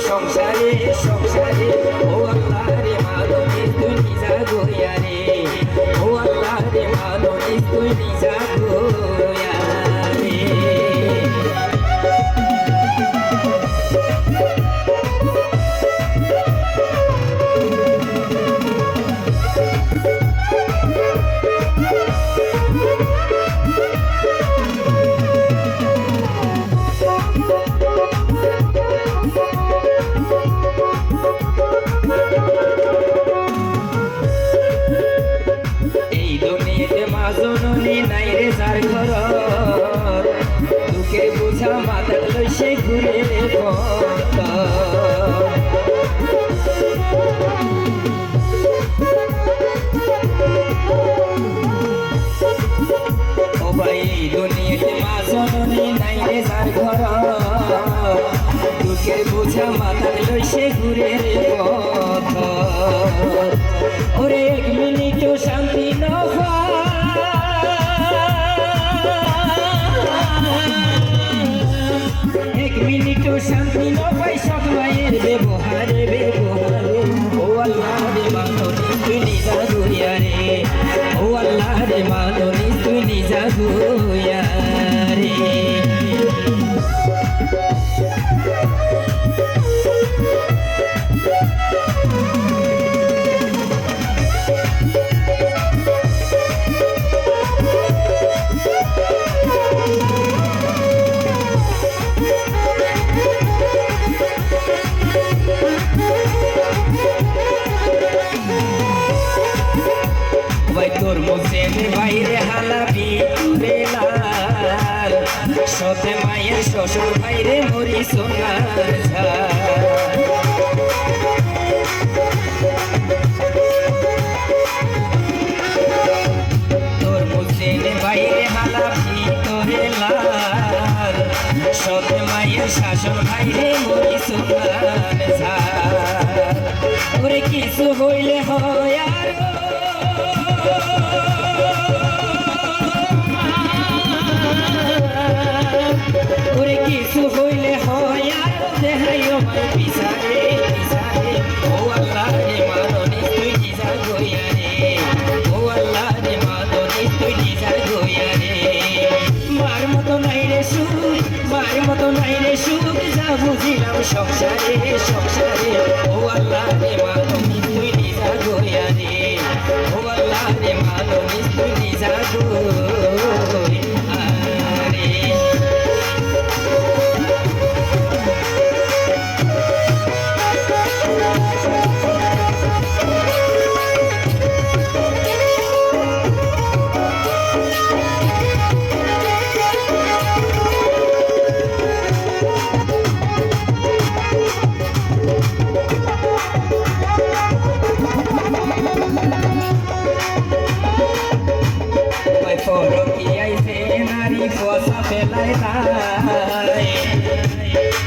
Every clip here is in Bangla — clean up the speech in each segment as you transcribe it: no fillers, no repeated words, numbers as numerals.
সংসারে সংসারে ও আল্লাহ রে মাননি তুই নিজা গোয়া রে ও আল্লাহ রে মাননি তুই নিজা গোয়া রে জননী নাই রে যার ঘর দুঃখের বোঝা মাথার লই সে ঘুরে পথ ও ভাই দুনিয়াতে মা জননী নাই রে যার ঘর দুঃখের বোঝা মাথার লই সে ঘুরে পথ ওরে এক মিনিটও শান্তি না এক মিনিটও শান্তি ন পাই সব মায়ের ব্যবহারে ব্যবহারে ও আল্লাহ রে মাননি তুই নিজা গোয়া রে ও আল্লাহ রে মাননি তুই নিজা গোয়া রে তোর মুখে বাইরে হালাবি বেলাল সতে মায়ের শ্বশুর বাইরে মরি সোনার তোর মুখে বাইরে হালাবি তোরে লাল সতে মায়ের শাশুর বাইরে মরি সোনার ওরে কিছু হইলে হয় আর ওরে কিছু হইলে হয় আর দেহাইও মাই পিছারে পিছারে ও আল্লাহ রে মাননি তুই নিজা গোয়া রে ও আল্লাহ রে মাননি তুই নিজা গোয়া রে মার মতো নাই রে সুখ মার মতো নাই রে সুখ যা বুঝিলাম সংসারে সংসারে ও আল্লাহ রে মাননি তুই নিজা গোয়া রে ও আল্লাহ রে মাননি তুই নিজা গোয়া রে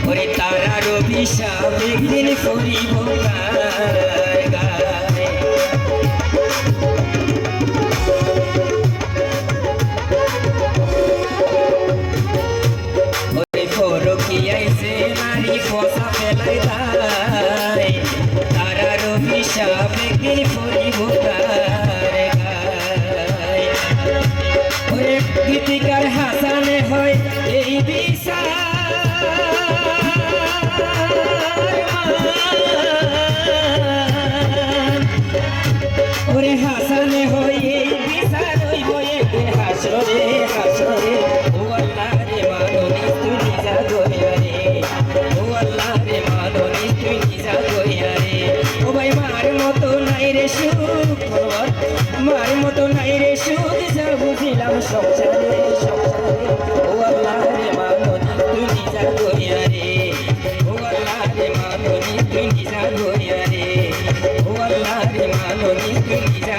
ওরে তারা রবি একদিন করিব ওরে ফরকিয়াইছে নারী ফসা ফেলাই তারা রবি একদিন করিব ওরে গীতিকার হাসানে হয় এই বিচার ওরে হাসানে হয় এই বিচার হইব একদিন হাসরে হাসরে ও আল্লাহ রে মাননি তুই নিজা গোয়া রে ও আল্লাহ রে মাননি তুই নিজা গোয়া রে ও ভাই মার মতো নাই রে সুখ মার মতো নাই রে সুখ যা বুঝিলাম সংসারে সংসারে ও আল্লাহ রে মাননি তুই নিজা গোয়া রে ও আল্লাহ রে মাননি তুই নিজা গোয়া রে ও আল্লাহ রে মাননি তুই নিজা